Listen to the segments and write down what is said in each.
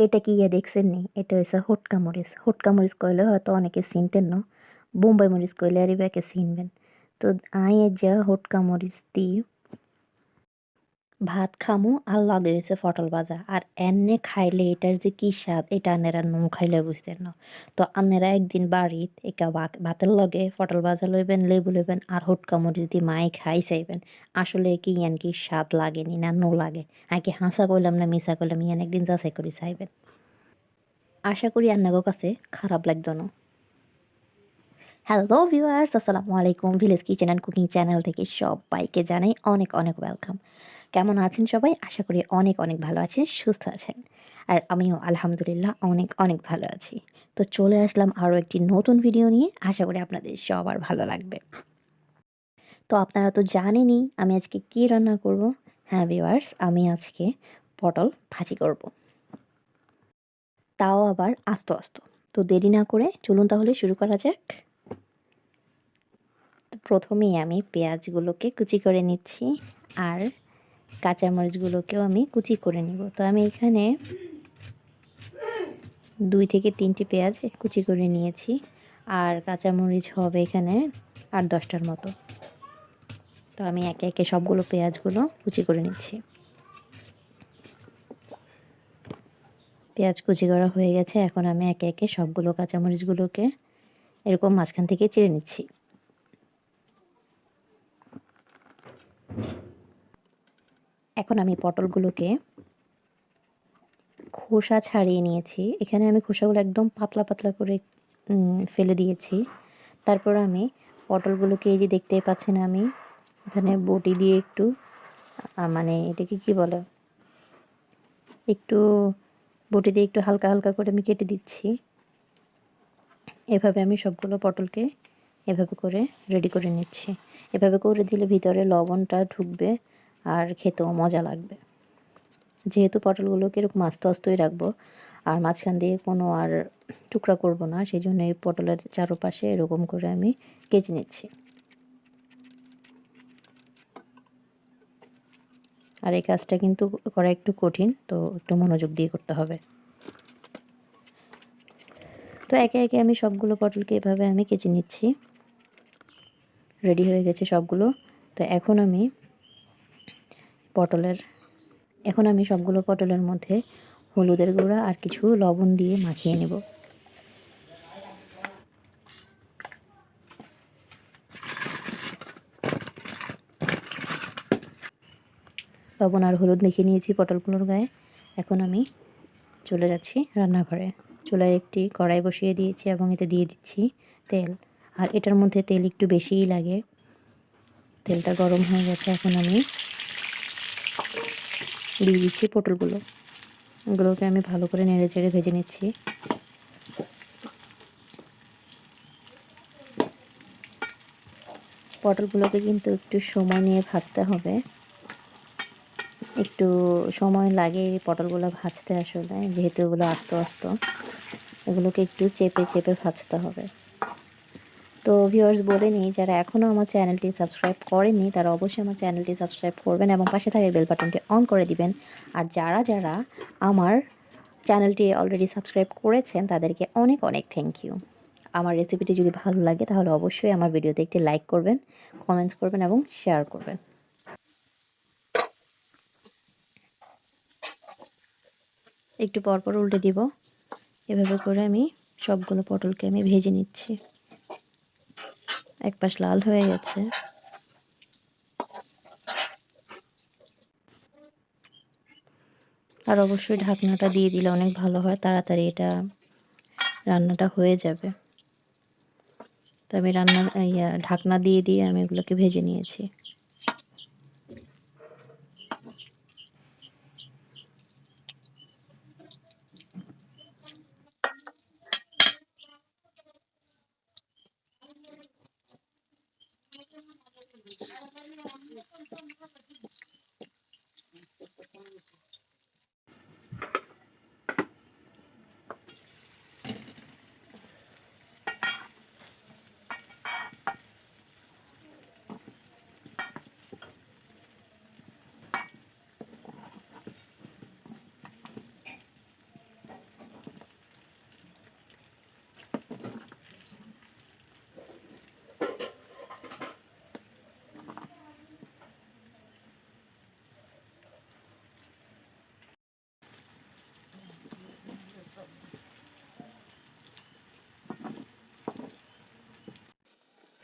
এটা কি ইয়ে দেখছেন নি? এটা হইছে হোটকা মরিচ। হোটকা মরিচ কইলে হয়তো অনেকে চিনতেন না। বোম্বাই মরিচ কইলে আর এবাকে চিনবেন। তো আই যা হোটকা মরিচ দি ভাত খামু আর লগে হইছে পটল ভাজা। আর এন্নে খাইলে এটার যে কি স্বাদ এটা আন্নেরা নো খাইলে বুঝতেন না। তো আন্নেরা একদিন বাড়িত একা ভাতের লগে পটল ভাজা লইবেন, লেবু লইবেন আর হোটকা মরিচ দিয়ে মাই খাই চাইবেন। আসলে কি ইয়ান কি স্বাদ লাগেনি না নো লাগে। আগে হাসা কইলাম না মিছা কইলাম ইয়ান একদিন যাচাই করে চাইবেন। আশা করি আন্নাগো কাছে খারাপ লাগতো না। হ্যালো ভিউয়ার্স, আসসালামু আলাইকুম। Village kitchen and cooking channel থেকে সবাইকে জানাই অনেক অনেক ওয়েলকাম। কেমন আছেন সবাই? আশা করি অনেক অনেক ভালো আছেন, সুস্থ আছেন। আর আমিও আলহামদুলিল্লাহ অনেক অনেক ভালো আছি। তো চলে আসলাম আরও একটি নতুন ভিডিও নিয়ে। আশা করি আপনাদের সবার ভালো লাগবে। তো আপনারা তো জানেনই আমি আজকে কী রান্না করব। হ্যাঁ ভিউয়ার্স, আমি আজকে পটল ভাজি করব, তাও আবার আস্ত আস্ত। তো দেরি না করে চলুন তাহলে শুরু করা যাক। প্রথমেই আমি পেঁয়াজগুলোকে কুচি করে নিচ্ছি আর কাঁচামরিচগুলোকেও আমি কুচি করে নিব। তো আমি এখানে 2 থেকে 3টি পেঁয়াজ কুচি করে নিয়েছি আর কাঁচামরিচ হবে এখানে 8-10টার মতো। তো আমি একে একে সবগুলো পেঁয়াজগুলো কুচি করে নিচ্ছি। পেঁয়াজ কুচি করা হয়ে গেছে, এখন আমি একে একে সবগুলো কাঁচামরিচগুলোকে এরকম মাঝখান থেকে চিড়ে নিচ্ছি। এখন আমি পটলগুলোকে খোসা ছাড়িয়ে নিয়েছি। এখানে আমি খোসাগুলো একদম পাতলা পাতলা করে ফেলে দিয়েছি। তারপর আমি পটলগুলোকে এই যে দেখতেই পাচ্ছেন আমি এখানে বটি দিয়ে একটু মানে এটাকে কি বলে, একটু বটি দিয়ে একটু হালকা হালকা করে আমি কেটে দিচ্ছি। এভাবে আমি সবগুলো পটলকে এভাবে করে রেডি করে নিচ্ছি। এভাবে করে দিলে ভিতরে লবণটা ঢুকবে আর খেতেও মজা লাগবে। যেহেতু পটলগুলোকে এরকম আস্তে আস্তেই রাখবো আর মাঝখান দিয়ে কোনো আর টুকরা করব না, সেই জন্য এই পটলের চারপাশে এরকম করে আমি কেচে নিচ্ছি। আর এই কাজটা কিন্তু করা একটু কঠিন, তো একটু মনোযোগ দিয়ে করতে হবে। তো একে একে আমি সবগুলো পটলকে এভাবে আমি কেচে নিচ্ছি। রেডি হয়ে গেছে সবগুলো। তো এখন আমি সবগুলো পটলের মধ্যে হলুদের গুঁড়া আর কিছু লবণ দিয়ে মাখিয়ে নেব। লবণ আর হলুদ মেখে নিয়েছি পটলগুলোর গায়ে। এখন আমি চলে যাচ্ছি রান্নাঘরে। চুলায় একটি কড়াই বসিয়ে দিয়েছি এবং এতে দিয়ে দিচ্ছি তেল। আর এটার মধ্যে তেল একটু বেশিই লাগে। তেলটা গরম হয়ে গেছে, এখন আমি দিয়ে দিচ্ছি এগুলোকে আমি ভালো করে নেড়ে চেড়ে ভেজে নিচ্ছি। পটলগুলোকে কিন্তু একটু সময় নিয়ে ভাজতে হবে। একটু সময় লাগে এই পটলগুলো ভাজতে, আসলে যেহেতু এগুলো আস্ত আস্ত, এগুলোকে একটু চেপে চেপে ভাজতে হবে। তো ভিউয়ার্স বলে নিই, যারা এখনও আমার চ্যানেলটি সাবস্ক্রাইব করেননি তারা অবশ্যই আমার চ্যানেলটি সাবস্ক্রাইব করবেন এবং পাশে থাকা বেল বাটনটি অন করে দিবেন। আর যারা যারা আমার চ্যানেলটি অলরেডি সাবস্ক্রাইব করেছেন তাদেরকে অনেক অনেক থ্যাংক ইউ। আমার রেসিপিটি যদি ভালো লাগে তাহলে অবশ্যই আমার ভিডিওতে একটি লাইক করবেন, কমেন্টস করবেন এবং শেয়ার করবেন। একটু পরপর উল্টে দিব। এভাবে করে আমি সবগুলো পটলকে আমি ভেজে নিচ্ছি। এক পাশ লাল হয়ে গেছে। আর অবশ্যই ঢাকনাটা দিয়ে দিলে অনেক ভালো হয়, তাড়াতাড়ি এটা রান্নাটা হয়ে যাবে। তো আমি ঢাকনা দিয়ে দিয়ে আমি এগুলোকে ভেজে নিয়েছি।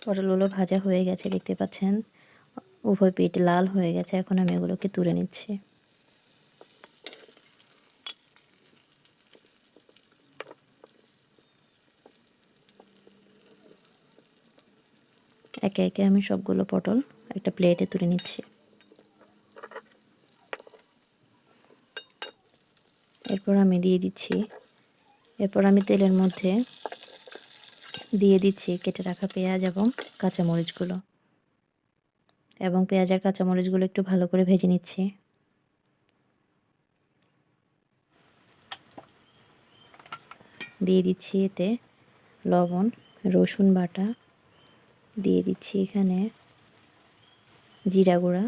পটলগুলো ভাজা হয়ে গেছে, দেখতে পাচ্ছেন উভয় পিঠ লাল হয়ে গেছে। এখন আমি এগুলোকে তুলে নিচ্ছি। একে একে আমি সবগুলো পটল একটা প্লেটে তুলে নিচ্ছি। এরপর আমি তেলের মধ্যে দিয়ে দিচ্ছি কেটে রাখা পেঁয়াজ এবং কাঁচামরিচগুলো, এবং পেঁয়াজ আর কাঁচামরিচগুলো একটু ভালো করে ভেজে নিচ্ছি। দিয়ে দিচ্ছি এতে লবণ, রসুন বাটা, দিয়ে দিচ্ছি এখানে জিরা গুঁড়া,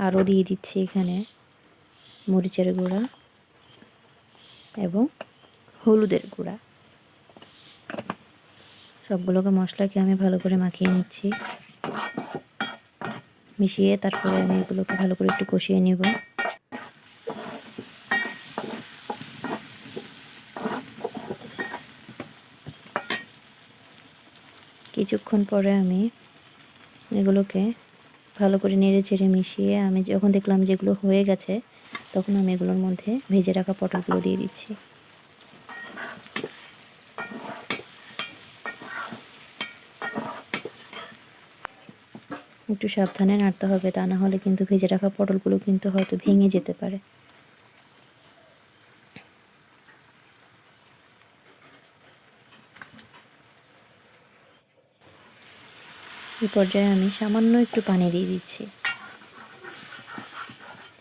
আরও দিয়ে দিচ্ছি এখানে মরিচের গুঁড়া এবং হলুদের গুঁড়া। সবগুলোকে মশলাকে আমি ভালো করে মাখিয়ে নিচ্ছি। মিশিয়ে তারপরে আমি এগুলোকে ভালো করে একটু কষিয়ে নেব। কিছুক্ষণ পরে আমি এগুলোকে ভালো করে নেড়ে চেড়ে মিশিয়ে আমি যখন দেখলাম যেগুলো হয়ে গেছে, তখন আমি এগুলোর মধ্যে ভেজে রাখা পটলগুলো দিয়ে দিচ্ছি। একটু সাবধানে নাড়তে হবে, তা না হলে কিন্তু ভেজে রাখা পটলগুলো কিন্তু হয়তো ভেঙে যেতে পারে। এই পর্যায়ে আমি সামান্য একটু পানি দিয়ে দিচ্ছি।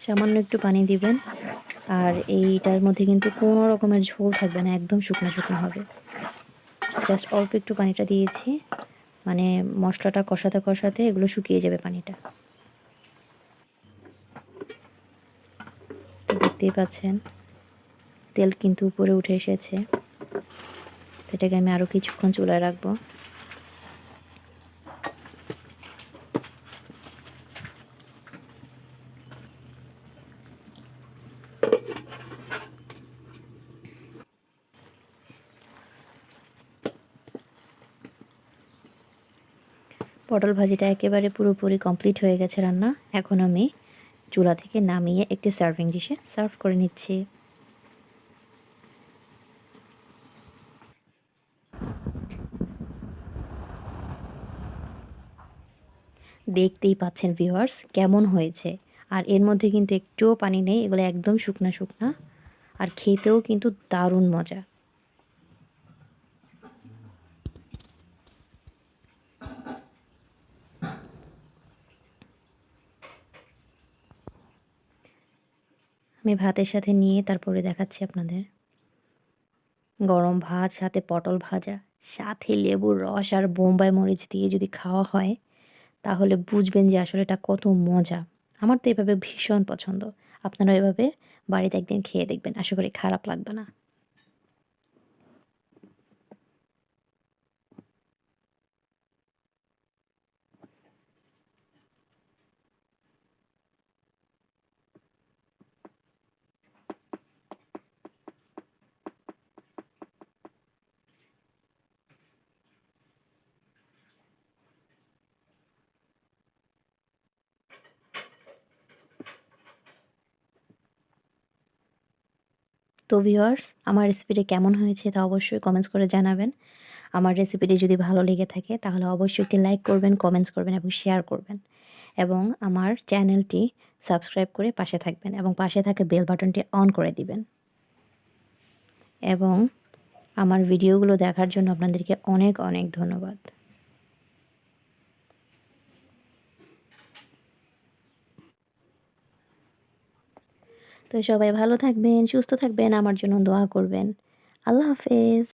সামান্য একটু পানি দিবেন, আর এইটার মধ্যে কিন্তু কোনো রকমের ঝোল থাকবে না, একদম শুকনো শুকনো হবে। জাস্ট অল্প একটু পানিটা দিয়েছি, মানে মশলাটা কষাতে কষাতে এগুলো শুকিয়ে যাবে পানিটা। দেখতেই পাচ্ছেন তেল কিন্তু উপরে উঠে এসেছে। এটাকে আমি আরও কিছুক্ষণ চুলায় রাখবো। পটল ভাজিটা একেবারে পুরোপুরি কমপ্লিট হয়ে গেছে রান্না। এখন আমি চুলা থেকে নামিয়ে একটি সার্ভিং ডিশে সার্ভ করে নিচ্ছি। দেখতেই পাচ্ছেন ভিউয়ার্স কেমন হয়েছে, আর এর মধ্যে কিন্তু একটুও পানি নেই, এগুলো একদম শুকনা শুকনা, আর খেতেও কিন্তু দারুণ মজা। আমি ভাতের সাথে নিয়ে তারপরে দেখাচ্ছি আপনাদের। গরম ভাত, সাথে পটল ভাজা, সাথে লেবুর রস আর বোম্বাই মরিচ দিয়ে যদি খাওয়া হয়, তাহলে বুঝবেন যে আসলে এটা কত মজা। আমার তো এভাবে ভীষণ পছন্দ। আপনারা এভাবে বাড়িতে একদিন খেয়ে দেখবেন, আশা করি খারাপ লাগবে না। তো ভিউয়ার্স, আমার রেসিপিটি কেমন হয়েছে তা অবশ্যই কমেন্টস করে জানাবেন। আমার রেসিপিটি যদি ভালো লেগে থাকে তাহলে অবশ্যই একটি লাইক করবেন, কমেন্টস করবেন এবং শেয়ার করবেন। এবং আমার চ্যানেলটি সাবস্ক্রাইব করে পাশে থাকবেন, এবং পাশে থাকা বেল বাটনটি অন করে দিবেন। এবং আমার ভিডিওগুলো দেখার জন্য আপনাদেরকে অনেক অনেক ধন্যবাদ। তো সবাই ভালো থাকবেন, সুস্থ থাকবেন, আমার জন্য দোয়া করবেন। আল্লাহ হাফেজ।